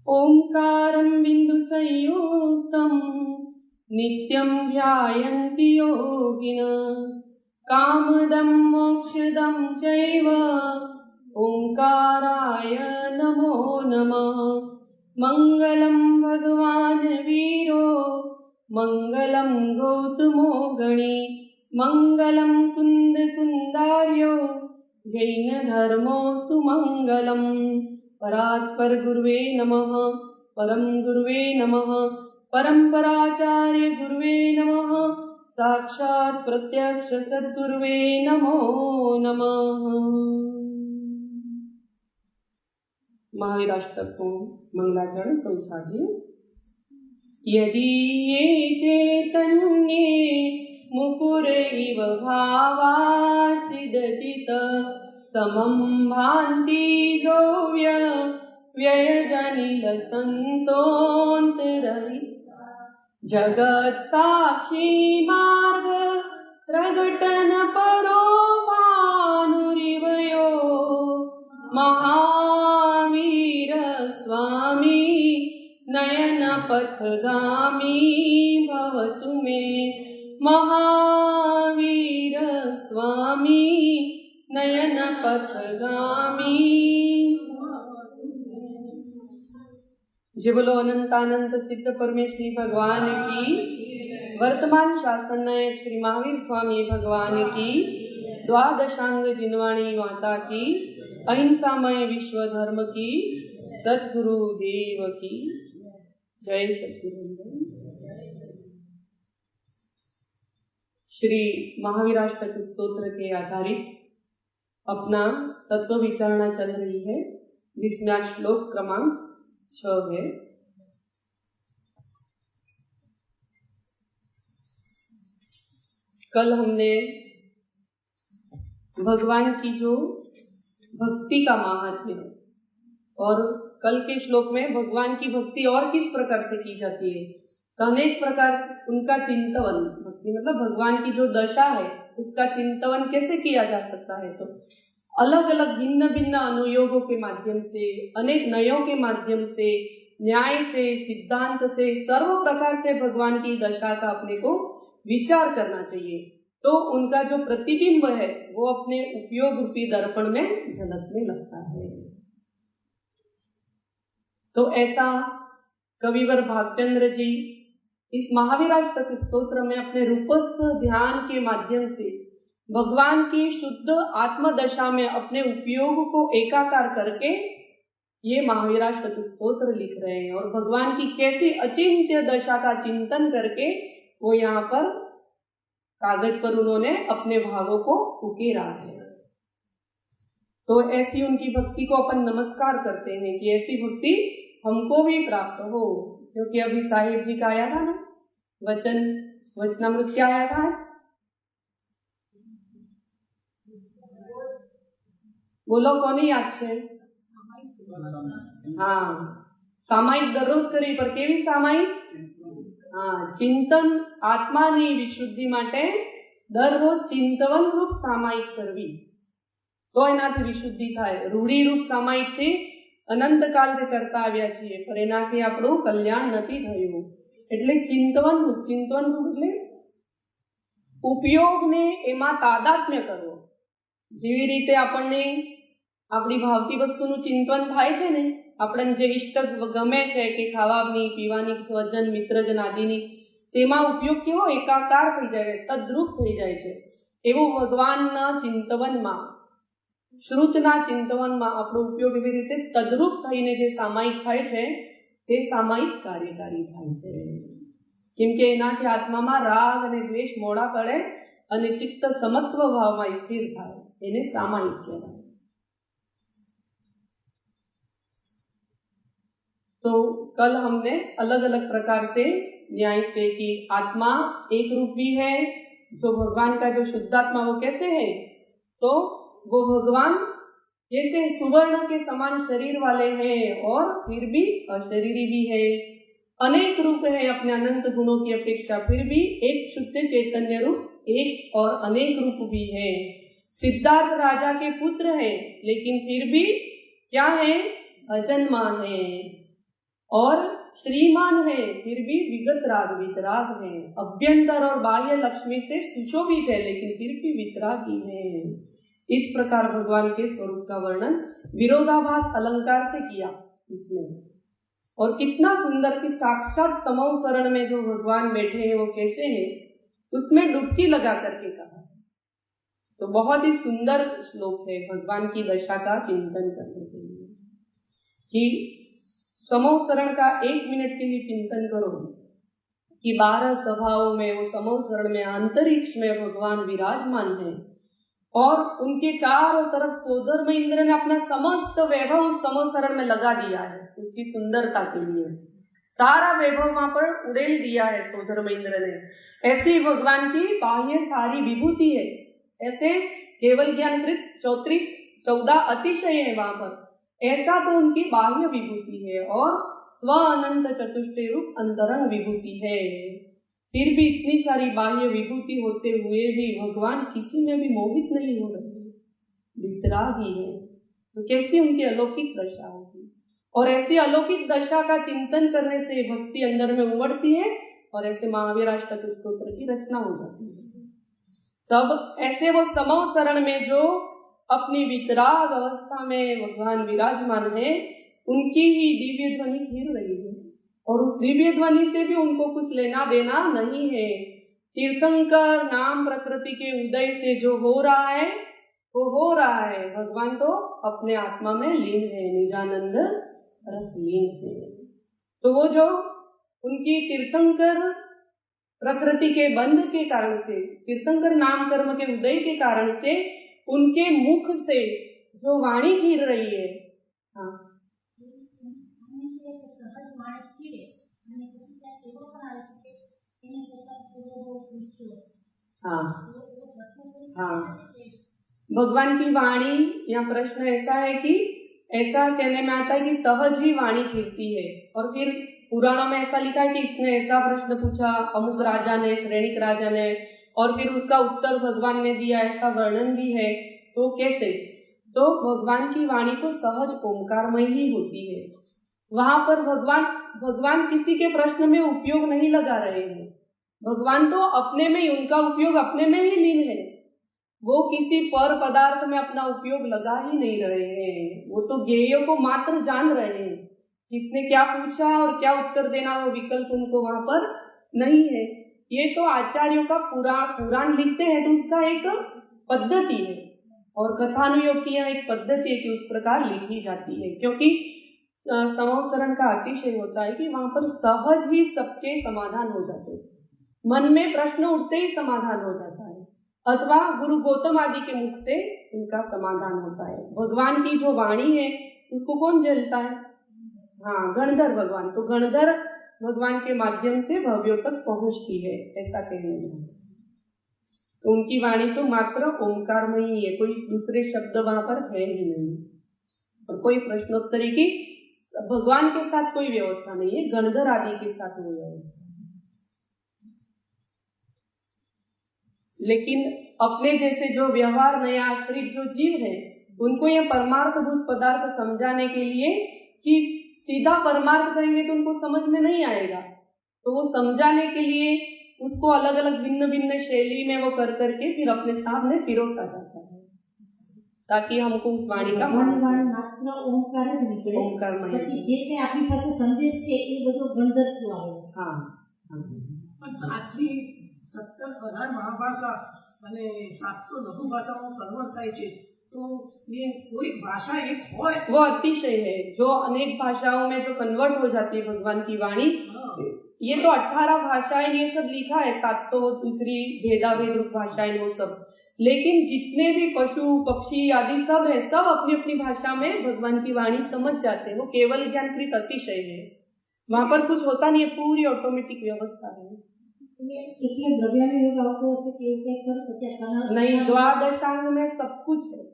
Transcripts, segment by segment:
ओंकारं बिन्दुसंयुक्तं नित्यं ध्यायन्ति योगिनः कामदं मोक्षदं चैव ओंकाराय नमो नमः। मंगलं भगवान् वीरो मंगलं गौतमो गणी मंगलं कुन्दकुन्दार्यो जैनधर्मोऽस्तु मंगलम्। परात्पर गुरुवे नमः, परम गुरुवे नमः, परम्पराचार्य गुरुवे नमः, साक्षात् प्रत्यक्ष सद्गुरुवे नमो नमः। महावीराष्टकं मंगलाचरण सौ साधिए। यदि ये चैतन्ये मुकुर इव भावा सिदधित समं भान्ति द्रव्य व्ययजनिल संतोन्तरहि जगत साक्षी मार्ग प्रगटन परो भानुरिवयो महावीर स्वामी नयन पथगामी भवतु मे। महावीर स्वामी नयन पथगामी। जय बोलो अनंतानंत सिद्ध परमेश्वरी भगवान की। वर्तमान शासन नायक श्री महावीर स्वामी भगवान की। द्वादशांग जिनवाणी माता की। अहिंसामय विश्व धर्म की। सद्गुरु देव की जय। सद्गुरु श्री महावीराष्टक स्तोत्र के आधारित अपना तत्व विचारणा चल रही है, जिसमें आज श्लोक क्रमांक 6 है। कल हमने भगवान की जो भक्ति का महात्म्य और कल के श्लोक में भगवान की भक्ति और किस प्रकार से की जाती है, तो अनेक प्रकार उनका चिंतन, भक्ति मतलब भगवान की जो दशा है उसका चिंतन कैसे किया जा सकता है, तो अलग अलग भिन्न भिन्न अनुयोगों के माध्यम से, अनेक नयों के माध्यम से, न्याय से, सिद्धांत से, सर्व प्रकार से भगवान की दशा का अपने को विचार करना चाहिए। तो उनका जो प्रतिबिंब है वो अपने उपयोग रूपी दर्पण में झलकने लगता है। तो ऐसा कविवर भागचंद्र जी इस महावीराष्टक स्तोत्र में अपने रूपस्थ ध्यान के माध्यम से भगवान की शुद्ध आत्मदशा में अपने उपयोग को एकाकार करके ये महावीराष्टक स्तोत्र लिख रहे हैं, और भगवान की कैसी अचिंत्य दशा का चिंतन करके वो यहाँ पर कागज पर उन्होंने अपने भावों को उकेरा है। तो ऐसी उनकी भक्ति को अपन नमस्कार करते हैं कि ऐसी भक्ति हमको भी प्राप्त हो, क्योंकि अभी साहिब जी का आया था ना वचनामृत, क्या आया था आज? बोलो कोने याद छे? हाँ, सामायिक दररोज करी, पर केवी सामायिक? हाँ, चिंतन आत्मानी विशुद्धि माटे दररोज चिंतवन रूप सामायिक करवी, तो एनाथी विशुद्धि थाय। रूढ़ी रूप सामायिक थी अनंत काल से करता आव्या छीए, पर एनाथी आपणुं कल्याण नथी थयुं। एटले चिंतवन रूप એટલે ઉપયોગને એમાં તાદાત્મ્ય કરવો। જેવી રીતે આપણને આપણી ભાવતી વસ્તુનું ચિંતન થાય છે ને, આપણને જે ઇષ્ટ ગમે છે કે ખાવાની પીવાની સ્વજન મિત્રજન આદિની, તેમાં ઉપયોગ કેવો એકાકાર થઈ જાય, તદ્રુપ થઈ જાય છે। એવું ભગવાનના ચિંતવનમાં, શ્રુતના ચિંતવનમાં આપણો ઉપયોગ એવી રીતે તદ્રુપ થઈને જે સામાયિક થાય છે તે સામાયિક કાર્યકારી થાય છે। કેમ કે એનાથી આત્મામાં રાગ અને દ્વેષ મોડા પડે અને ચિત્ત સમત્વ ભાવમાં સ્થિર થાય, એને સામાયિક કહેવાય। तो कल हमने अलग अलग प्रकार से न्याय से कि आत्मा एक रूप भी है, जो भगवान का जो शुद्धात्मा वो कैसे है, तो वो भगवान जैसे सुवर्ण के समान शरीर वाले हैं और फिर भी अशरीरी भी है, अनेक रूप है अपने अनंत गुणों की अपेक्षा, फिर भी एक शुद्ध चैतन्य रूप एक और अनेक रूप भी है। सिद्धार्थ राजा के पुत्र हैं, लेकिन फिर भी क्या है, अजन्मा है, और श्रीमान है, फिर भी विगत राग वितराग है, अभ्यंतर और बाह्य लक्ष्मी से सुशोभित है, लेकिन फिर भी वितरागी है। इस प्रकार भगवान के स्वरूप का वर्णन विरोधाभास अलंकार से किया इसमें। और कितना सुंदर कि साक्षात समौ शरण में जो भगवान बैठे हैं वो कैसे हैं, उसमें डुबकी लगा करके कहा। तो बहुत ही सुंदर श्लोक है भगवान की दशा का चिंतन करने के लिए, कि समौ शरण का 1 मिनट के लिए चिंतन करो कि 12 सभाओं में वो समौ शरण में अंतरिक्ष में भगवान विराजमान है, और उनके चारों तरफ सोधर्म इंद्र ने अपना समस्त वैभव उस समौ शरण में लगा दिया है उसकी सुंदरता के लिए। सारा वैभव वहां पर उड़ेल दिया है सोधर्म इंद्र ने। ऐसी भगवान की बाह्य सारी विभूति है, ऐसे केवल ज्ञानकृत 14 अतिशय है वहां पर, ऐसा तो उनकी बाह्य विभूति है, और स्व अनंत चतुष्टय रूप अंतरंग विभूति है। फिर भी इतनी सारी बाह्य विभूति होते हुए भी भगवान किसी में भी मोहित नहीं हो रहे, वितरागी है। तो कैसी उनकी अलौकिक दशा होगी, और ऐसी अलौकिक दशा का चिंतन करने से भक्ति अंदर में उमड़ती है, और ऐसे महावीराष्टक स्तोत्र की रचना हो जाती है। तब ऐसे वो समौ शरण में जो अपनी वितराग अवस्था में भगवान विराजमान है, उनकी ही दिव्य ध्वनि घिर रही है, और उस दिव्य ध्वनि से भी उनको कुछ लेना देना नहीं है। तीर्थंकर नाम प्रकृति के उदय से जो हो रहा है वो हो रहा है, भगवान तो अपने आत्मा में लीन है, निजानंद रस लीन है। तो वो जो उनकी तीर्थंकर प्रकृति के बंध के कारण से, तीर्थंकर नाम कर्म के उदय के कारण से उनके मुख से जो वाणी घिर रही है, हाँ हाँ हाँ, भगवान की वाणी, या प्रश्न ऐसा है कि ऐसा कहने में आता है कि सहज ही वाणी खिलती है, और फिर पुराणों में ऐसा लिखा है कि इसने ऐसा प्रश्न पूछा अमुक राजा ने, श्रेणिक राजा ने, और फिर उसका उत्तर भगवान ने दिया, ऐसा वर्णन भी है। तो कैसे? तो भगवान की वाणी तो सहज ओंकारमय ही होती है। वहां पर भगवान किसी के प्रश्न में उपयोग नहीं लगा रहे हैं, भगवान तो अपने में ही, उनका उपयोग अपने में ही लीन है, वो किसी पर पदार्थ में अपना उपयोग लगा ही नहीं रहे हैं, वो तो ज्ञेय को मात्र जान रहे हैं, किसने क्या पूछा और क्या उत्तर देना वो विकल्प उनको वहां पर नहीं है। ये तो आचार्यों का पुराण लिखते हैं तो उसका एक पद्धति है, और कथानुयोग की यह एक पद्धति है कि उस प्रकार लिखी जाती है, क्योंकि संवत्सरण का अतिशय होता है कि वहां पर सहज ही सबके समाधान हो जाते हैं, मन में प्रश्न उठते ही समाधान हो जाता है, अथवा गुरु गौतम आदि के मुख से उनका समाधान होता है। भगवान की जो वाणी है उसको कौन झेलता है? हाँ, गणधर भगवान। तो गणधर भगवान के माध्यम से भव्यों तक पहुंचती है, ऐसा कहने में। तो उनकी वाणी तो मात्र ओंकारमय ही है, कोई दूसरे शब्द वहां पर है ही नहीं, और कोई प्रश्नोत्तरी की भगवान के साथ कोई व्यवस्था नहीं है, गणधर आदि के साथ वो व्यवस्था। लेकिन अपने जैसे जो व्यवहार नया आश्रित जो जीव है, उनको यह परमार्थभूत पदार्थ समझाने के लिए, कि सीधा परमार्थ कहेंगे तो उनको समझ में नहीं आएगा, तो वो समझाने के लिए उसको अलग अलग भिन्न भिन्न शैली में वो कर करके फिर अपने सामने पिरोसा जाता है, ताकि हमको उस वाणी का ओंकार संदेश છે એ બધો ગણધર થયો આવે। હા, પણ આટલી 17-18 મહાભાષા અને 700 લઘુ ભાષાઓમાં કન્વર્ટ થાય છે, तो ये कोई भाषा एक हो, वो अतिशय है। जो अनेक भाषाओं में जो कन्वर्ट हो जाती है भगवान की वाणी, ये तो 18 भाषाएं ये सब लिखा है, 700 दूसरी भेदाभेद रूप भाषाएं वो सब, लेकिन जितने भी पशु पक्षी आदि सब है, सब अपनी अपनी भाषा में भगवान की वाणी समझ जाते हैं। वो केवल ज्ञानकृत अतिशय है, वहां पर कुछ होता नहीं है, पूरी ऑटोमेटिक व्यवस्था है। नहीं, द्वादशांग में सब कुछ है।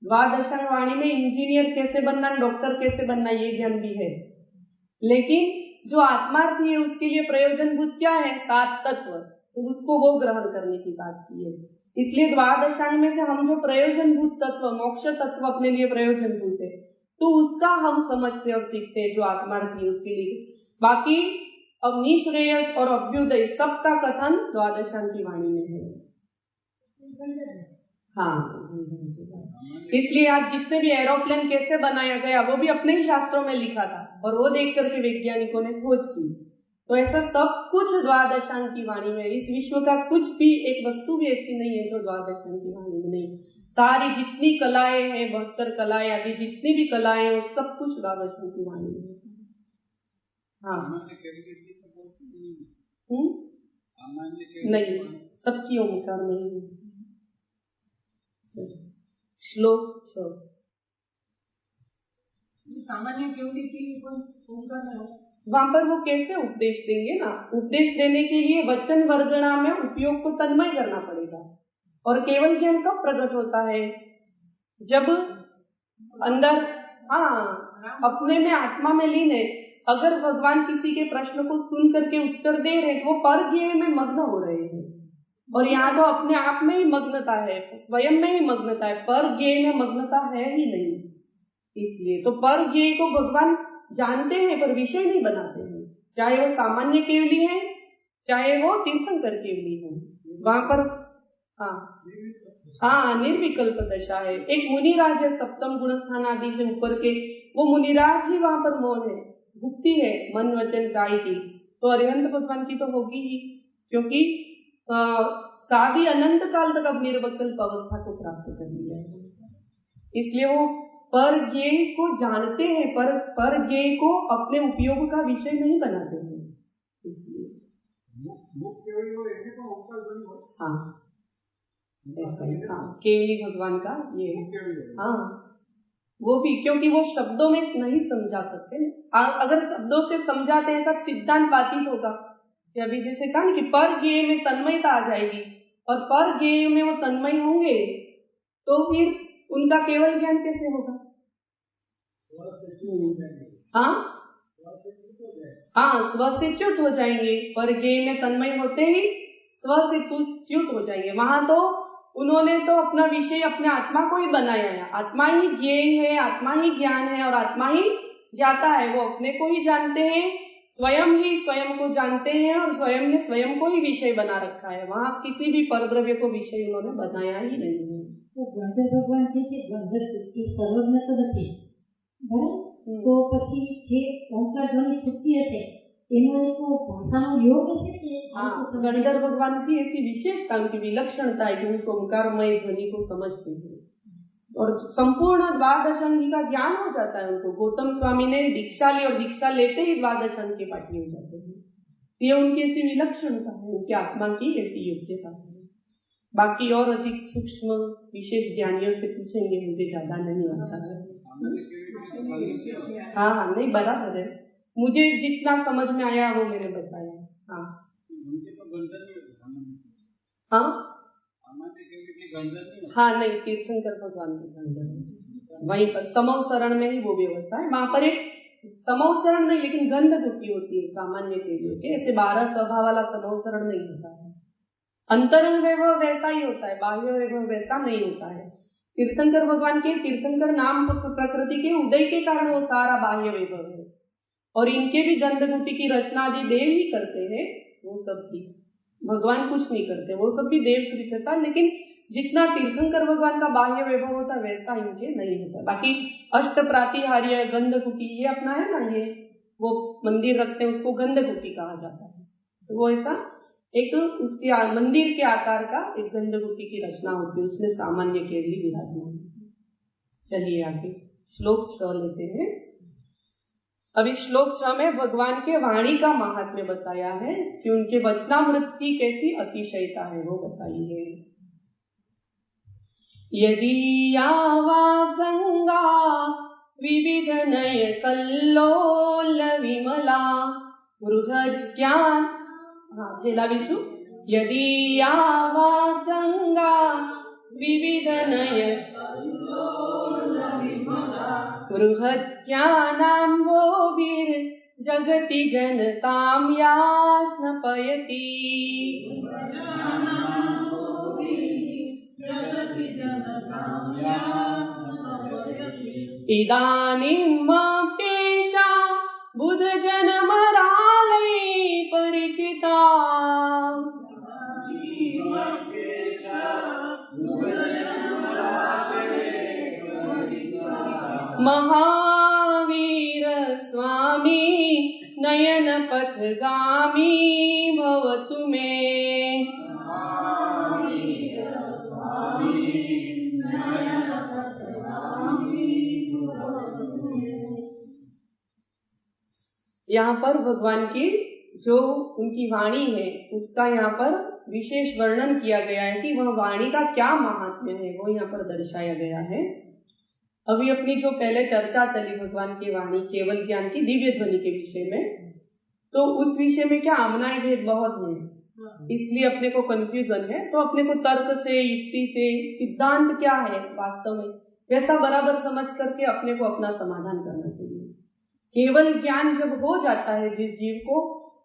द्वादशांग वाणी में इंजीनियर कैसे बनना, डॉक्टर कैसे बनना, ये ज्ञान भी है, लेकिन जो आत्मार्थी है उसके लिए प्रयोजनभूत क्या है? 7 तत्व, तो उसको वो ग्रहण करने की बात की है। इसलिए द्वादशांग में से हम जो प्रयोजनभूत तत्व, मोक्ष तत्व अपने लिए प्रयोजनभूत है, तो उसका हम समझते और सीखते हैं जो आत्मार्थी है उसके लिए। बाकी अब निश्रेयस और अभ्युदय सबका कथन द्वादशांग की वाणी में है। हाँ, इसलिए आज जितने भी एरोप्लेन कैसे बनाया गया वो भी अपने ही शास्त्रों में लिखा था और वो देख करके वैज्ञानिकों ने खोज की। तो ऐसा सब कुछ द्वादशांग की वाणी में। इस विश्व का कुछ भी एक वस्तु भी ऐसी नहीं है जो द्वादशांग की वाणी में नहीं। सारी जितनी कलाएं हैं, 72 कलाएं आदि जितनी भी कलाएं हैं, वो सब कुछ द्वादशांग की वाणी में। हाँ, नहीं, सबकी ओंकार नहीं है। श्लोक 6 सामान्य केवली की ओंकार में वहां पर वो कैसे उपदेश देंगे ना। उपदेश देने के लिए वचन वर्गणा में उपयोग को तन्मय करना पड़ेगा। और केवल ज्ञान कब प्रकट होता है? जब अंदर, हाँ, अपने में आत्मा में लीन है। अगर भगवान किसी के प्रश्न को सुन करके उत्तर दे रहे तो वो पर ज्ञेय में मग्न हो रहे हैं, और यहाँ तो अपने आप में ही मग्नता है, स्वयं में ही मग्नता है, पर ज्ञेय में मग्नता है ही नहीं। इसलिए तो पर ज्ञेय को भगवान जानते हैं पर विषय नहीं बनाते हैं, चाहे वो सामान्य केवली है चाहे वो तीर्थंकर केवली है। वहां पर हाँ निर्विकल्प दशा है। एक मुनिराज है सप्तम गुण स्थान आदि से ऊपर के, वो मुनिराज ही वहां पर मौन है, गुप्ती है मन वचन काय की। तो अरिहंत भगवान की तो होगी ही, क्योंकि साधी अनंत काल तक अब निर्विकल्प अवस्था को प्राप्त कर लिया है। इसलिए वो पर ज्ञेय को जानते हैं, पर ज्ञेय को अपने उपयोग का विषय नहीं बनाते हैं। इसलिए हाँ ऐसा ही, हाँ केवली भगवान का ये, हाँ वो भी, क्योंकि वो शब्दों में नहीं समझा सकते। अगर शब्दों से समझाते हैं सब सिद्धांत बाधित होगा। अभी जैसे कहा ना कि पर ज्ञेय में तन्मयता आ जाएगी, और पर ज्ञेय में वो तन्मय होंगे तो फिर उनका केवल ज्ञान कैसे होगा? हाँ स्व से च्युत हो जाएंगे। पर ज्ञेय में तन्मय होते ही स्व से च्युत हो जाएंगे। वहां तो उन्होंने तो अपना विषय अपने आत्मा को ही बनाया है। आत्मा ही ज्ञेय है, आत्मा ही ज्ञान है और आत्मा ही ज्ञाता है। वो अपने को ही जानते हैं, स्वयं ही स्वयं को जानते हैं और स्वयं ने स्वयं को ही विषय बना रखा है। वहां किसी भी परद्रव्य को विषय उन्होंने बनाया ही नहीं है। तो गणधर भगवान છે ગણધર એ સર્વજ્ઞ તો નથી બરાબર, તો પછી જે ઓંકાર ધ્વનિ છૂટતી હશે એનો એક ભાષાનો યોગ હશે કે? हाँ, गणधर भगवान की ऐसी विशेषता, उनकी विलक्षणता है कि उस ओंकारमय ध्वनि को समझते हैं और संपूर्ण द्वादशांगी का ज्ञान हो जाता है उनको। गौतम स्वामी ने दीक्षा ली और दीक्षा लेते ही द्वादशांग के पाठी हो जाते हैं। ये उनकी ऐसी विलक्षणता है, उनकी आत्मा की ऐसी योग्यता है। बाकी और अधिक सूक्ष्म विशेष ज्ञानियों से पूछेंगे, मुझे ज्यादा नहीं आता है। हाँ हाँ नहीं बराबर है, मुझे जितना समझ में आया वो मैंने बताया। हाँ हाँ हाँ नहीं तीर्थंकर भगवान के गंधर्व, वहीं पर समवसरण में ही वो व्यवस्था है। वहां पर एक समवसरण नहीं लेकिन गंध गुटी होती है सामान्य के लिए, ऐसे 12 सभा वाला समवसरण नहीं होता है। अंतरंग वैभव वैसा ही होता है, बाह्य वैभव वैसा नहीं होता है। तीर्थंकर भगवान के तीर्थंकर नाम प्रकृति के उदय के कारण वो सारा बाह्य वैभव है, और इनके भी गंधगुटी की रचना आदि देव ही करते हैं। वो सब भी भगवान कुछ नहीं करते, वो सब भी देव कृत होता। लेकिन जितना तीर्थंकर भगवान का बाह्य वैभव होता है वैसा इनके नहीं होता। बाकी अष्ट प्रातिहार्य गंधकुटी ये अपना है ना, ये वो मंदिर रखते हैं उसको गंधकुटी कहा जाता है। तो वो ऐसा एक उसके मंदिर के आकार का एक गंधकुटी की रचना होती है, उसमें सामान्य केवली विराजमान होती है। चलिए आगे श्लोक 6 लेते हैं। अभी श्लोक 6 में भगवान के वाणी का महात्म्य बताया है कि उनके वचनामृत की कैसी अतिशयता है वो बताई है। यदि यावा गंगा विविध नय कल्लोल विमला बृहज्ञान, हाँ चेलाविषु, यदि यावा गंगा विविध नय बृहज्ञानाम्भोभिर् जगति जनतां यास्नपयति। इदानीमप्येषा बुधजनमरालये परिचिता महावीर स्वामी नयन पथगामी भवतु मे। यहाँ पर भगवान की जो उनकी वाणी है उसका यहाँ पर विशेष वर्णन किया गया है कि वह वाणी का क्या महात्म्य है, वो यहाँ पर दर्शाया गया है। अभी अपनी जो पहले चर्चा चली भगवान की वाणी केवल ज्ञान की दिव्य ध्वनि के विषय में, तो उस विषय में क्या आमनाय भेद बहुत है, इसलिए अपने को कंफ्यूजन है। तो अपने को तर्क से, युक्ति से, सिद्धांत क्या है वास्तव में, वैसा बराबर समझ करके अपने को अपना समाधान करना चाहिए। केवल ज्ञान जब हो जाता है जिस जीव को,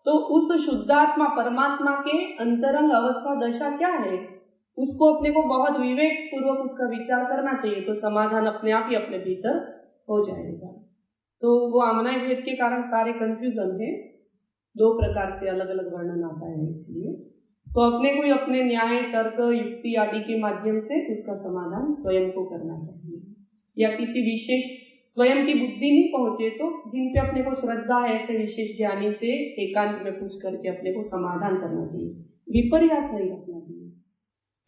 तो उस शुद्धात्मा परमात्मा के अंतरंग अवस्था दशा क्या है, उसको अपने को बहुत विवेक पूर्वक उसका विचार करना चाहिए, तो समाधान अपने आप ही अपने भीतर हो जाएगा। तो वो आमनाय भेद के कारण सारे कंफ्यूजन है, दो प्रकार से अलग अलग वर्णन आता है, इसलिए तो अपने को अपने न्याय, तर्क, युक्ति आदि के माध्यम से उसका समाधान स्वयं को करना चाहिए। या किसी विशेष स्वयं की बुद्धि नहीं पहुंचे तो जिन पे अपने को श्रद्धा है ऐसे विशेष ज्ञानी से एकांत में पूछ करके अपने को समाधान करना चाहिए, विपर्यास नहीं रखना चाहिए।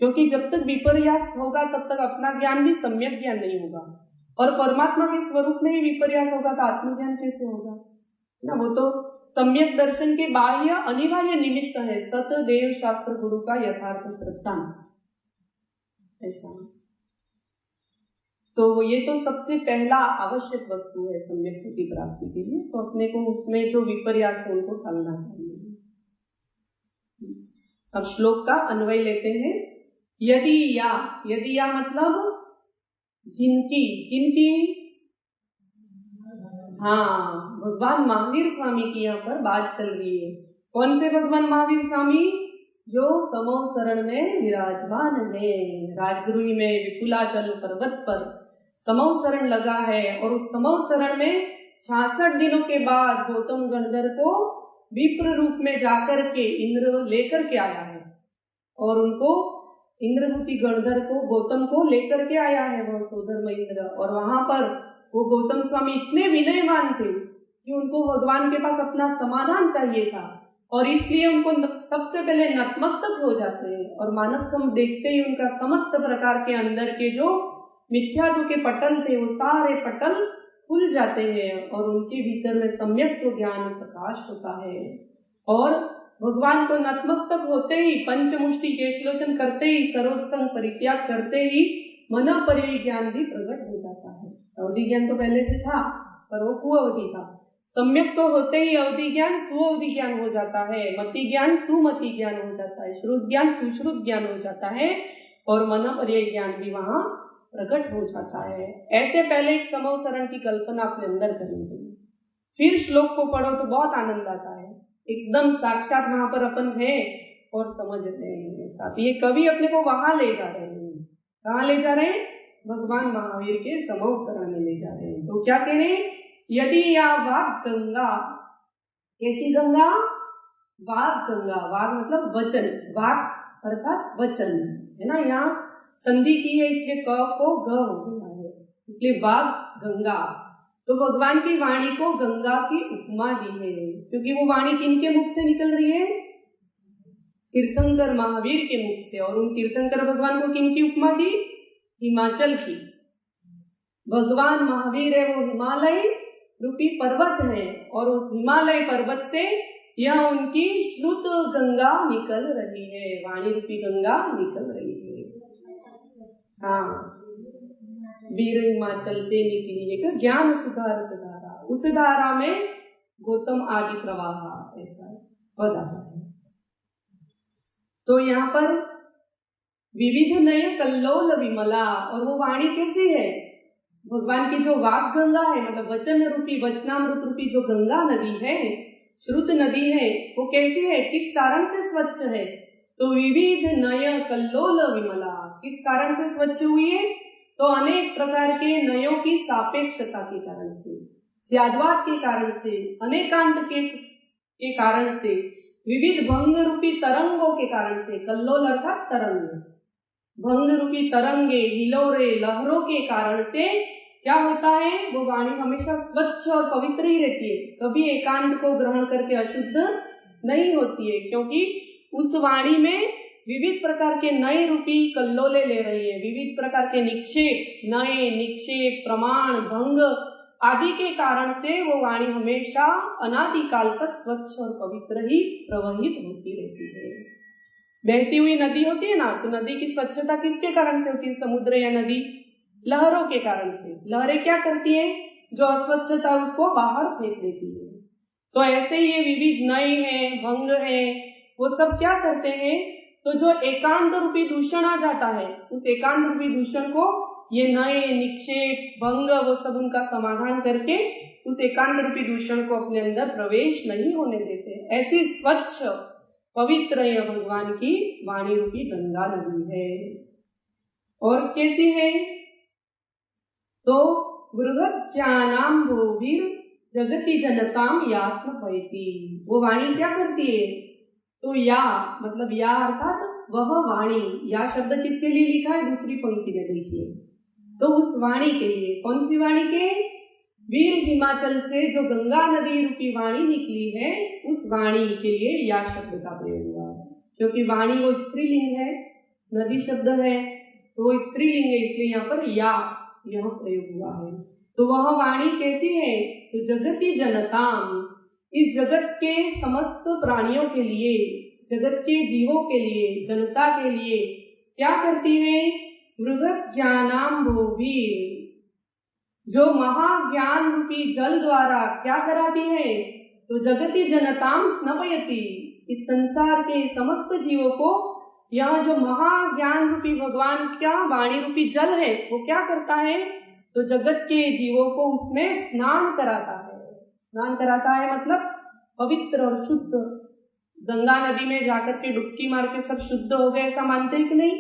क्योंकि जब तक विपर्यास होगा तब तक अपना ज्ञान भी सम्यक ज्ञान नहीं होगा, और परमात्मा के स्वरूप में ही विपर्यास होगा तो आत्मज्ञान कैसे होगा ना। वो तो सम्यक दर्शन के बाह्य अनिवार्य निमित्त है, सत देव शास्त्र गुरु का यथार्थ श्रद्धा, ऐसा। तो ये तो सबसे पहला आवश्यक वस्तु है सम्यक बुद्धि प्राप्ति के लिए, तो अपने को उसमें जो विपर्यास है उनको टालना चाहिए। अब श्लोक का अन्वय लेते हैं। यदि या मतलब जिनकी, किनकी, हाँ, भगवान महावीर स्वामी की यहाँ पर बात चल रही है। कौन से भगवान महावीर स्वामी? जो समो शरण में विराजमान है, राजगृह में विपुलाचल पर्वत पर समो शरण लगा है, और उस समो शरण में 66 दिनों के बाद गौतम गणधर को विप्र रूप में जाकर के इंद्र लेकर के आया है, और उनको इंद्रभूति गणधर को, गौतम को लेकर के आया है वह सोधर्म इंद्र। और वहां पर वो गौतम स्वामी इतने विनयवान थे कि उनको भगवान के पास अपना समाधान चाहिए था, और इसलिए उनको सबसे पहले नतमस्तक हो जाते हैं, और मानसकम देखते ही उनका समस्त प्रकार के अंदर के जो मिथ्यात्व के पटल थे वो सारे पटल खुल जाते हैं, और उनके भीतर में सम्यक तो ज्ञान प्रकाश होता है। और भगवान को नतमस्तक होते ही, पंचमुष्टि केशलोचन करते ही, सर्वसंग परित्याग करते ही मन पर्ययी ज्ञान भी प्रकट हो जाता है। अवधि ज्ञान तो पहले से था पर वो कुअवधि था। सम्यक तो होते ही अवधि ज्ञान सुअवधि ज्ञान हो जाता है, मति ज्ञान सुमति ज्ञान हो जाता है, श्रुत ज्ञान सुश्रुत ज्ञान हो जाता है, और मन पर्ययी ज्ञान भी वहां प्रकट हो जाता है। ऐसे पहले एक समोसरण की कल्पना अपने अंदर करनी चाहिए, फिर श्लोक को पढ़ो तो बहुत आनंद आता है, एकदम साक्षात वहां पर अपन है और समझ रहे हैं। साथ ये कवि अपने को वहां ले जा रहे हैं, कहाँ ले जा रहे हैं? भगवान महावीर के समोसरण में ले जा रहे हैं। तो क्या कह रहे हैं? यदि या वाग गंगा, कैसी गंगा? वाग गंगा, वाग मतलब वचन, वाग अर्थात वचन है ना, यहाँ संधि की है इसलिए क को ग हो गया है, इसलिए वाग गंगा। तो भगवान की वाणी को गंगा की उपमा दी है, क्योंकि वो वाणी किनके मुख से निकल रही है? तीर्थंकर महावीर के मुख से। और उन तीर्थंकर भगवान को किनकी उपमा दी? हिमाचल की। भगवान महावीर है वो हिमालय रूपी पर्वत है, और उस हिमालय पर्वत से यह उनकी श्रुत गंगा निकल रही है, वाणी रूपी गंगा निकल रही है। हाँ, वीर हिमाचल ते निकली का ज्ञान सुधार सुधारा, उस धारा में गौतम आदि प्रवाह, ऐसा पद आता है। तो यहाँ पर विविध नय कल्लोल विमला, और वो वाणी कैसी है? भगवान की जो वाक गंगा है, मतलब वचन रूपी वचनामृत रूपी जो गंगा नदी है, श्रुत नदी है, वो कैसी है? किस कारण से स्वच्छ है? तो विविध नय कल्लोल विमला, किस कारण से स्वच्छ हुई है? तो अनेक प्रकार के नयों की सापेक्षता के कारण से, स्याद्वाद के कारण से, अनेकांत के कारण से, विविध भंग रूपी तरंगों के कारण से, कल्लोल अर्थात तरंग, भंग रूपी तरंगे, हिलोरे, लहरों के कारण से क्या होता है? वो वाणी हमेशा स्वच्छ और पवित्र ही रहती है, कभी एकांत को ग्रहण करके अशुद्ध नहीं होती है, क्योंकि उस वाणी में विविध प्रकार के नए रूपी कल्लोले ले रही है, विविध प्रकार के निक्षेप, नए निक्षेप, प्रमाण, भंग आदि के कारण से वो वाणी हमेशा अनादिकाल तक स्वच्छ और पवित्र ही प्रवाहित होती रहती है। बहती हुई नदी होती है ना, तो नदी की स्वच्छता किसके कारण से होती है? समुद्र या नदी? लहरों के कारण से। लहरें क्या करती हैं? जो अस्वच्छता उसको बाहर फेंक देती है। तो ऐसे ही ये विविध नए हैं, भंग है, वो सब क्या करते हैं? तो जो एकांत रूपी दूषण आ जाता है, उस एकांत रूपी दूषण को ये नए निक्षेप, भंग, वो सब उनका समाधान करके उस एकांत रूपी दूषण को अपने अंदर प्रवेश नहीं होने देते। ऐसी स्वच्छ पवित्र यह भगवान की वाणी रूपी गंगा नदी है। और कैसी है? तो बृहद ज्ञानाम्भोभिर जगति जनताम यास्न पयति, वो वाणी क्या करती है? तो या मतलब या अर्थात वह वाणी, या शब्द किसके लिए लिखा है? दूसरी पंक्ति में देखिए, तो उस वाणी के लिए। कौन सी वाणी के? वीर हिमाचल से जो गंगा नदी रूपी वाणी निकली है, उस वाणी के लिए या शब्द का प्रयोग हुआ है, क्योंकि वाणी वो स्त्रीलिंग है, नदी शब्द है तो वो स्त्रीलिंग है, इसलिए यहाँ पर या यह प्रयोग हुआ है। तो वह वाणी कैसी है? तो जगति जनताम, इस जगत के समस्त प्राणियों के लिए, जगत के जीवों के लिए, जनता के लिए क्या करती है? बृहद ज्ञानाम्भोभिर, जो महाज्ञान रूपी जल द्वारा क्या कराती है? तो जगति जनताम स्नपयति, इस संसार के समस्त जीवों को यह जो महाज्ञान रूपी भगवान क्या वाणी रूपी जल है, वो क्या करता है? तो जगत के जीवों को उसमें स्नान कराता है। स्नान कराता है मतलब पवित्र और शुद्ध। गंगा नदी में जाकर के डुबकी मार के सब शुद्ध हो गए, ऐसा मानते हैं कि नहीं?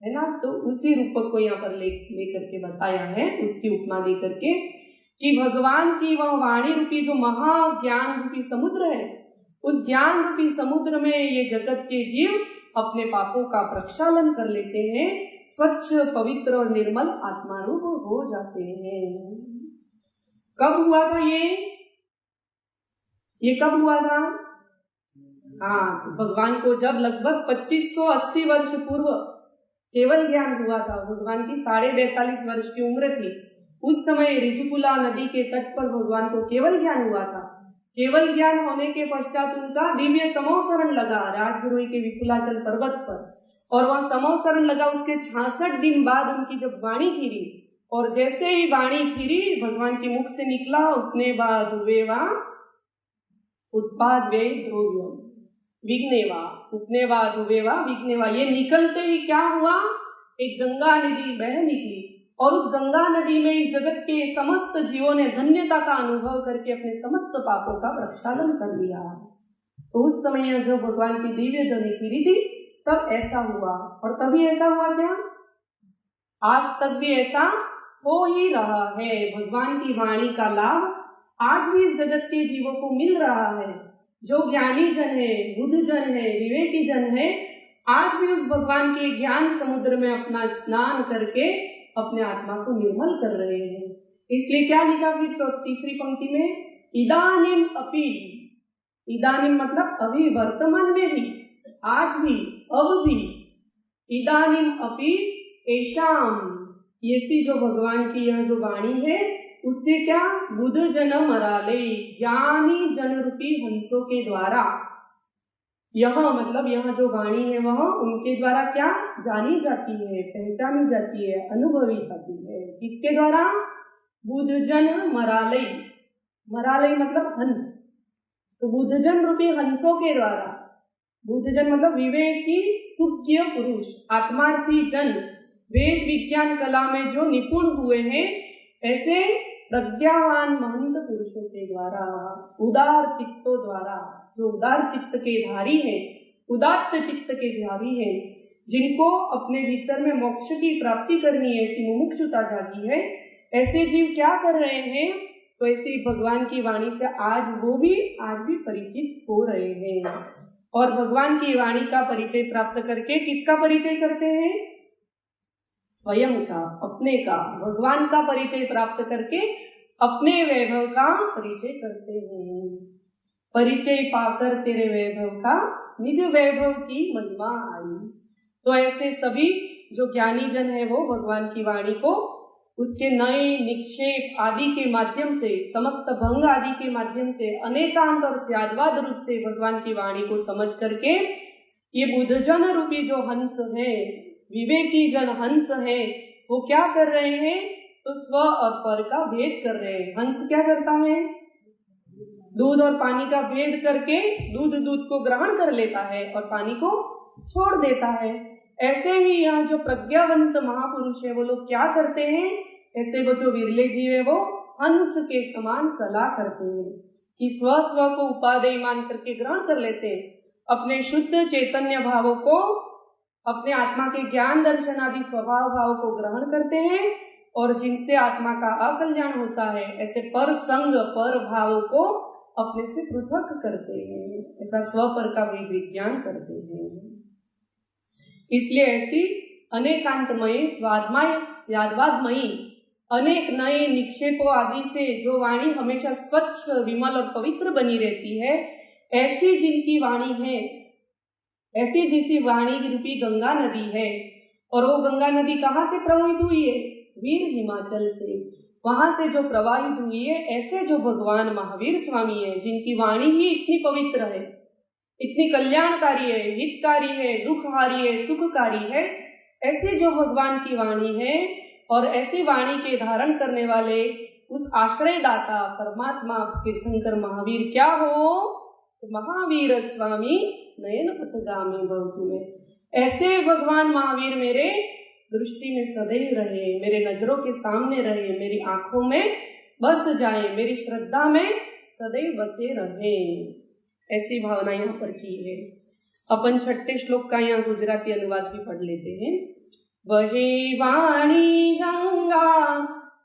है ना? तो उसी रूपक को यहाँ पर लेकर के बताया है, उसकी उपमा दे करके, कि भगवान की वह वाणी रूपी जो महाज्ञान रूपी समुद्र है, उस ज्ञान रूपी समुद्र में ये जगत के जीव अपने पापों का प्रक्षालन कर लेते हैं, स्वच्छ पवित्र और निर्मल आत्मा रूप हो जाते हैं। कब हुआ था ये कब हुआ था? हाँ, तो भगवान को जब लगभग 2580 वर्ष पूर्व केवल ज्ञान हुआ था, भगवान की 42.5 वर्ष की उम्र थी, उस समय ऋजुकुला नदी के तट पर भगवान को केवल ज्ञान हुआ था। केवल ज्ञान होने के पश्चात उनका दिव्य समोसरण लगा राजगुरु के विपुलाचल पर्वत पर, और वह समोसरण लगा उसके 66 दिन बाद उनकी जब वाणी खीरी, और जैसे ही वाणी खीरी भगवान के मुख से निकला, उतने बाद हुए वह उत्पाद वे द्रोव्यम विघ्नेवा, उतने बाद हुए वह विघ्नेवा। ये निकलते ही क्या हुआ? एक गंगा नदी बह निकली, और उस गंगा नदी में इस जगत के समस्त जीवों ने धन्यता का अनुभव करके अपने समस्त पापों का प्रक्षालन कर लिया। तो उस समय जो भगवान की दिव्य ध्वनि फिरी थी, तब ऐसा हुआ। और तभी ऐसा हुआ क्या? आज तक भी ऐसा हो ही रहा है। भगवान की वाणी का लाभ आज भी इस जगत के जीवों को मिल रहा है। जो ज्ञानी जन है, बुद्ध जन है, विवेकी जन है, आज भी उस भगवान के ज्ञान समुद्र में अपना स्नान करके अपने आत्मा को निर्मल कर रहे हैं। इसलिए क्या लिखा फिर तीसरी पंक्ति में? इदानीम अपि, इदानीम मतलब अभी, वर्तमान में भी, आज भी, अब भी, इदानीम अपि एशाम, ये जो भगवान की यह जो वाणी है, उससे क्या? बुद्ध जन मराले, ज्ञानी जन रूपी हंसों के द्वारा, यह मतलब यह जो वाणी है वह उनके द्वारा क्या जानी जाती है, पहचानी जाती है, अनुभवी जाती है। किसके द्वारा? बुद्धजन मरालय, मरालय मतलब हंस, तो बुद्धजन रूपी हंसों के द्वारा। बुद्धजन मतलब विवेकी सुज्ञ पुरुष, आत्मार्थी जन, वेद विज्ञान कला में जो निपुण हुए हैं, ऐसे प्रज्ञावान महंत पुरुषों के द्वारा, उदार चित्तों द्वारा, जो उदार चित्त के धारी है, उदात्त चित्त के ध्यावी हैं, जिनको अपने भीतर में मोक्ष की प्राप्ति करनी है, ऐसी मुमुक्षुता जागी है, ऐसे जीव क्या कर रहे हैं? तो ऐसी भगवान की वाणी से आज भी परिचित हो रहे हैं। और भगवान की वाणी का परिचय प्राप्त करके किसका परिचय करते हैं? स्वयं का, अपने का। भगवान का परिचय प्राप्त करके अपने वैभव का परिचय करते हैं। परिचय पाकर तेरे वैभव का निज वैभव की महिमा आई। तो ऐसे सभी जो ज्ञानी जन है वो भगवान की वाणी को उसके नए निक्षेप आदि के माध्यम से, समस्त भंग आदि के माध्यम से, अनेकांत और स्याद्वाद रूप से भगवान की वाणी को समझ करके ये बुद्धजन रूपी जो हंस है, विवेकी जन हंस है, वो क्या कर रहे हैं? तो स्व और पर का भेद कर रहे हैं। हंस क्या करता है? दूध और पानी का भेद करके दूध को ग्रहण कर लेता है और पानी को छोड़ देता है। ऐसे ही यहाँ जो प्रज्ञावंत महापुरुष है वो लोग क्या करते हैं? ऐसे वो जो विरले जीव है वो हंस के समान कला करते हैं कि स्व को उपादेय मान करके ग्रहण कर लेते हैं। अपने शुद्ध चैतन्य भावों को, अपने आत्मा के ज्ञान दर्शन आदि स्वभाव भाव को ग्रहण करते हैं और जिनसे आत्मा का अकल्याण होता है ऐसे पर संग पर भावों को अपने से पृथक करते हैं। ऐसा स्व पर का भी विज्ञान करते हैं। इसलिए ऐसी अनेकांतमयी स्वादवादमयी अनेक नए निक्षेपों आदि से जो वाणी हमेशा स्वच्छ, विमल और पवित्र बनी रहती है, ऐसी जिनकी वाणी है, ऐसी जिसी वाणी रूपी गंगा नदी है। और वो गंगा नदी कहाँ से प्रवाहित हुई है? वीर हिमाचल से। वहां से जो प्रवाहित हुई है, ऐसे जो भगवान महावीर स्वामी है, जिनकी वाणी ही इतनी पवित्र है, इतनी कल्याणकारी है, हितकारी है, दुखहारी है, सुखकारी है, ऐसे जो भगवान की वाणी है और ऐसी वाणी के धारण करने वाले उस आश्रयदाता परमात्मा तीर्थंकर महावीर क्या हो? तो महावीर स्वामी नयन पथगामी भवतु में। ऐसे भगवान महावीर मेरे दृष्टि में सदैव रहे, मेरे नजरों के सामने रहे, मेरी आंखों में बस जाए, मेरी श्रद्धा में सदैव बसे रहे। ऐसी भावना यहाँ पर की है। अपन 6 श्लोक का यहाँ गुजराती अनुवाद भी पढ़ लेते हैं। वहे वाणी गंगा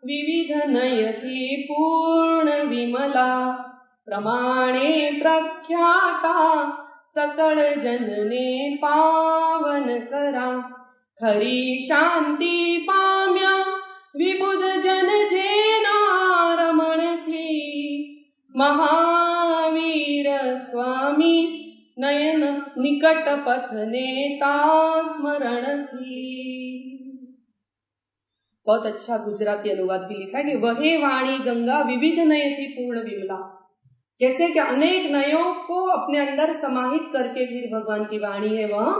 विविध नयति पूर्ण विमला, प्रमाणे प्रख्याता सकल जनने पावन करा, खरी शांति पाम्या विबुध जन जेना रमण थी, महावीर स्वामी नयन निकट पथ नेता स्मरण थी। बहुत अच्छा गुजराती अनुवाद भी लिखा है कि वहे वाणी गंगा विविध नय थी पूर्ण विमला। कैसे कि अनेक नयों को अपने अंदर समाहित करके फिर भगवान की वाणी है वह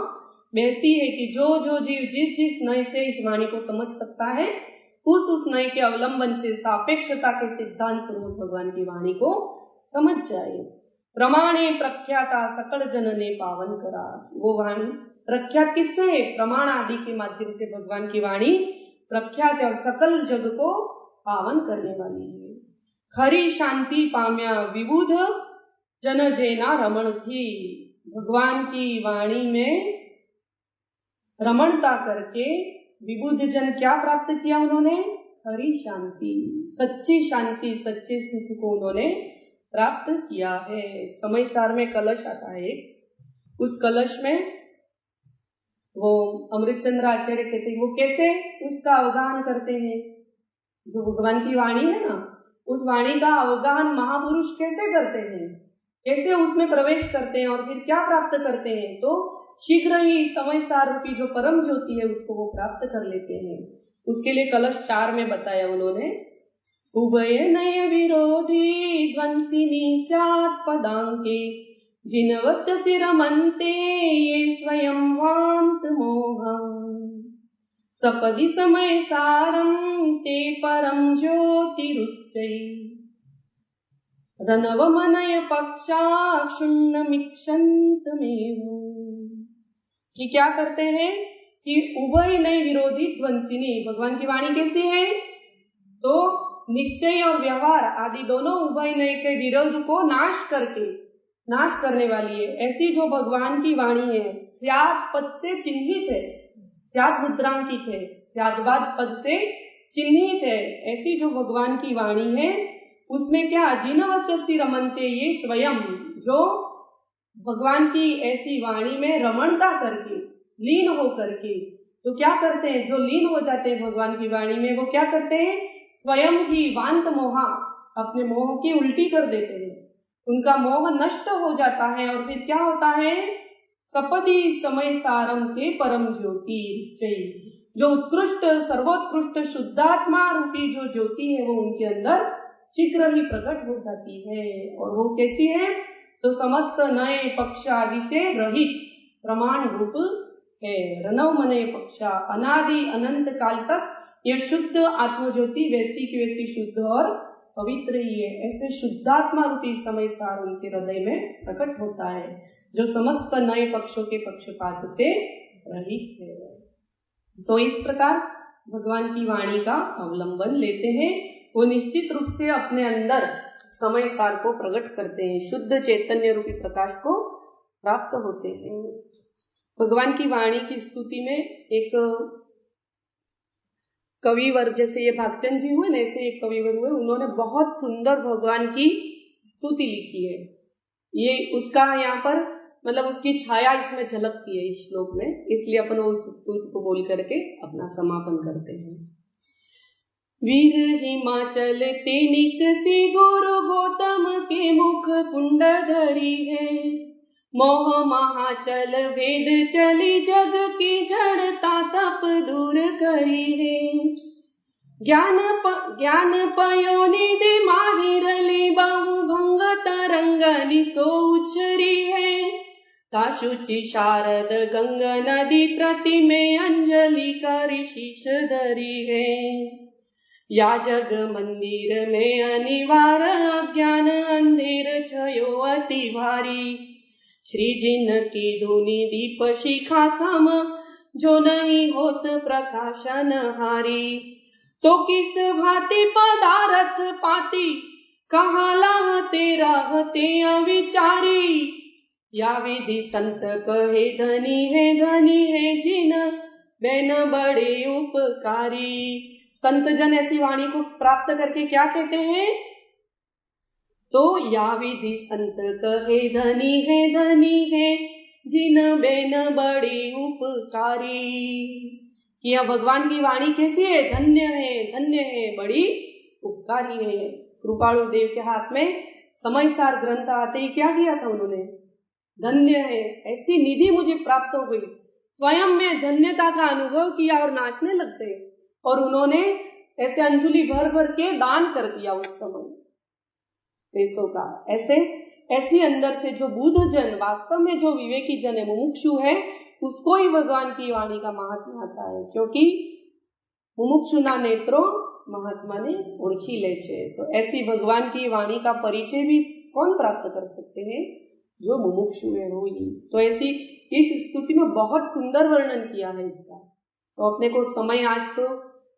बहती है कि जो जो जीव जिस जिस नय से इस वाणी को समझ सकता है, उस नय के अवलंबन से सापेक्षता के सिद्धांत पूर्वक भगवान की वाणी को समझ जाए। प्रमाणे प्रख्याता सकल जनने पावन करा। वो वाणी प्रख्यात किससे है? प्रमाण आदि के माध्यम से भगवान की वाणी प्रख्यात है और सकल जग को पावन करने वाली है। खरी शांति पाम्या विबुध जन जेना रमण थी। भगवान की वाणी में रमणता करके विबुध जन क्या प्राप्त किया उन्होंने? खरी शांति, सच्ची सच्चे सुख को उन्होंने प्राप्त किया है। समय सार में कलश आता है, उस कलश में वो अमृतचंद्र आचार्य कहते हैं वो कैसे उसका अवगाहन करते हैं। जो भगवान की वाणी है ना, उस वाणी का अवगाहन महापुरुष कैसे करते हैं, कैसे उसमें प्रवेश करते हैं और फिर क्या प्राप्त करते हैं? तो शीघ्र ही समय सार रूपी जो परम ज्योति है उसको वो प्राप्त कर लेते हैं। उसके लिए कलश 4 में बताया उन्होंने, उभय नय विरोधी ध्वंसिनी स्यात् पदांके, जिनवस्य सिरमन्ते ये स्वयं वान्त मोहा, सपदि समय सारं ते परम ज्योतिरुच्चै, रनवमनय पक्षा क्षुण्णमिक्षन्तमेव। कि क्या करते हैं कि उभय नय विरोधी ध्वंसिनी। भगवान की वाणी कैसी है? तो निश्चय और व्यवहार आदि दोनों उभय नय के विरोध को नाश करके, नाश करने वाली है, ऐसी जो भगवान की वाणी है, स्याद पद से चिन्हित है, स्याद मुद्रांकित है, स्यादवाद पद से चिन्हित है, ऐसी जो भगवान की वाणी है उसमें क्या जिनवचसी रमनते, ये स्वयं जो भगवान की ऐसी वाणी में रमणता करके लीन हो करके, तो क्या करते हैं, जो लीन हो जाते हैं भगवान की वाणी में वो क्या करते हैं, स्वयं ही वांत मोहा, अपने मोह की उल्टी कर देते हैं, उनका मोह नष्ट हो जाता है और फिर क्या होता है, सपदी समय सारम के परम ज्योति, जो उत्कृष्ट सर्वोत्कृष्ट शुद्धात्मा रूपी जो ज्योति है वो उनके अंदर शीघ्र ही प्रकट हो जाती है। और वो कैसी है, तो समस्त नए पक्ष आदि से रहित प्रमाण रूप है। रनव मने पक्षा, अनादि अनंत काल तक ये शुद्ध आत्मज्योति वैसी की वैसी शुद्ध और पवित्र ही है। ऐसे शुद्धात्मा रूपी समय सार उनके हृदय में प्रकट होता है, जो समस्त नए पक्षों के पक्षपात से रहित है। तो इस प्रकार भगवान की वाणी का अवलंबन लेते हैं, वो निश्चित रूप से अपने अंदर समय सार को प्रकट करते हैं, शुद्ध चैतन्य रूपी प्रकाश को प्राप्त होते हैं। भगवान की वाणी की स्तुति में एक कविवर, जैसे ये भागचंद जी हुए ना, ऐसे एक कविवर हुए, उन्होंने बहुत सुंदर भगवान की स्तुति लिखी है। ये उसका यहाँ पर मतलब उसकी छाया इसमें झलकती है इस श्लोक में, इसलिए अपन वो उस स्तुति को बोल करके अपना समापन करते हैं। वीर हिमाचल ते निकसी गुरु गौतम के मुख कुंड धरी है, मोह महाचल वेद चली जग की जड़ता तप दूर करी है, ज्ञान पयोनिधि माहिरली बहु भंग तरंग निसो उछरी है, काशुचि शारद गंग नदी प्रति में अंजलि करी शीश धरी है, या जग मंदिर में अनिवार अज्ञान अंधेर छयो अति भारी, श्री जिन की धुनी दीप शिखा सम जो नहीं होत प्रकाशन हारी, तो किस भांति पदारथ पाती कहाँ लाहते रहते अविचारी, या विधि संत कहे धनी है जिन बैन बड़े उपकारी। संत जन ऐसी वाणी को प्राप्त करके क्या कहते हैं, तो या विधि संत कहे धनी है जिन बैन बड़े उपकारी, कि यह भगवान की वाणी कैसी है, धन्य है बड़ी उपकारी है। कृपाणु देव के हाथ में समय सार ग्रंथ आते ही क्या किया था उन्होंने, धन्य है, ऐसी निधि मुझे प्राप्त हो गई। स्वयं में धन्यता का अनुभव किया और नाचने लग गए, और उन्होंने ऐसे अंजुलि भर भर के दान कर दिया उस समय पैसों का। ऐसी अंदर से जो बुद्ध जन, वास्तव में जो विवेकी जन है, मुमुक्षु है, उसको ही भगवान की वाणी का महात्मा आता है, क्योंकि मुमुक्षुना नेत्रो महात्मा ने ओळखी ले छे। तो ऐसी भगवान की वाणी का परिचय भी कौन प्राप्त कर सकते हैं, जो मुमुक्षु है वो ही। तो ऐसी इस स्तुति में बहुत सुंदर वर्णन किया है इसका। तो अपने को समय आज तो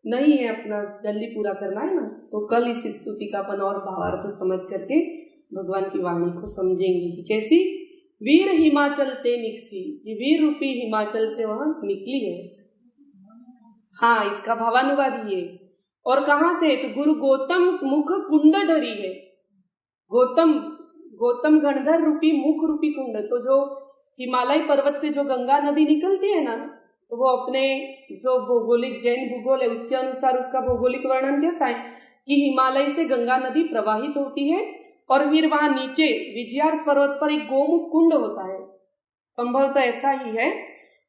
नहीं है, अपना जल्दी पूरा करना है ना, तो कल इस स्तुति का अपन और भावार्थ समझ करके भगवान की वाणी को समझेंगे कि कैसी। वीर हिमाचल ते निकसी, ये वीर रूपी हिमाचल से वहां निकली है। हाँ, इसका भावानुवाद ये। और कहां से, तो गुरु गौतम मुख कुंड धरी है। गौतम गणधर रूपी मुख रूपी कुंड, तो जो हिमालय पर्वत से जो गंगा नदी निकलती है ना, तो वो अपने जो भौगोलिक जैन भूगोल है उसके अनुसार उसका भौगोलिक वर्णन कैसा है कि हिमालय से गंगा नदी प्रवाहित होती है, और फिर वहां नीचे विजयार्थ पर्वत पर एक गोमुख कुंड होता है, संभवतः ऐसा ही है।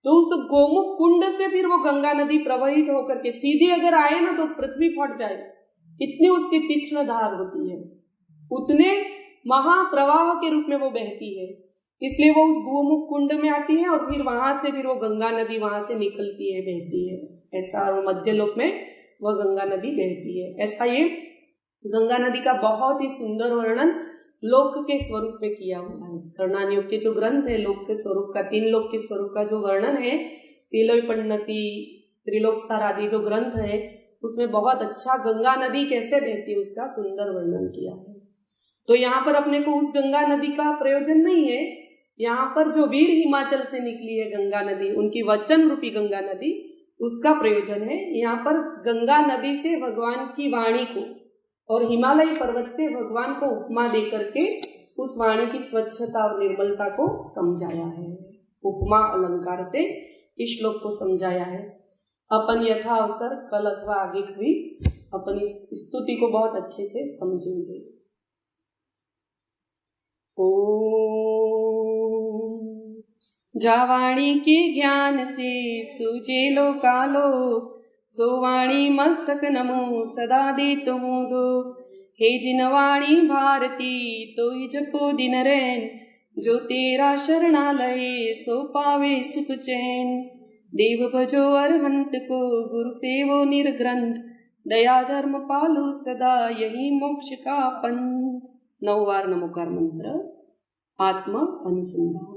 तो उस गोमुख कुंड से फिर वो गंगा नदी प्रवाहित होकर के सीधी अगर आए ना तो पृथ्वी फट जाए, इतनी उसकी तीक्ष्ण धार होती है, उतने महाप्रवाह के रूप में वो बहती है। इसलिए वो उस गोमुख कुंड में आती है और फिर वहां से फिर वो गंगा नदी वहां से निकलती है, बहती है। ऐसा वो मध्य लोक में वह गंगा नदी बहती है। ऐसा ये गंगा नदी का बहुत ही सुंदर वर्णन लोक के स्वरूप में किया हुआ है। कर्णानयोग के जो ग्रंथ है लोक के स्वरूप का, 3 लोक के स्वरूप का जो वर्णन है, तिलोपन्नति, त्रिलोक सार आदि जो ग्रंथ है, उसमें बहुत अच्छा गंगा नदी कैसे बहती है उसका सुंदर वर्णन किया है। तो यहाँ पर अपने को उस गंगा नदी का प्रयोजन नहीं है। यहाँ पर जो वीर हिमाचल से निकली है गंगा नदी, उनकी वचन रूपी गंगा नदी, उसका प्रयोजन है। यहाँ पर गंगा नदी से भगवान की वाणी को और हिमालय पर्वत से भगवान को उपमा दे करके उस वाणी की स्वच्छता और निर्मलता को समझाया है। उपमा अलंकार से इस श्लोक को समझाया है। अपन यथा अवसर कल अथवा आगे कभी अपन इस स्तुति को बहुत अच्छे से समझेंगे। ओम जावाणी के ज्ञान से सूझे लो कालो, सो वाणी मस्तक नमो सदा दे तुमो दो। हे जिनवाणी भारती तो ही जपो दिन रैन, जो तेरा शरणालय सो पावे सुख चैन। देव भजो अरहंत को गुरु सेवो निर्ग्रंथ, दया धर्म पालो सदा यही मोक्ष का पंथ। 9 बार नमोकार मंत्र। आत्म अनुसंधान।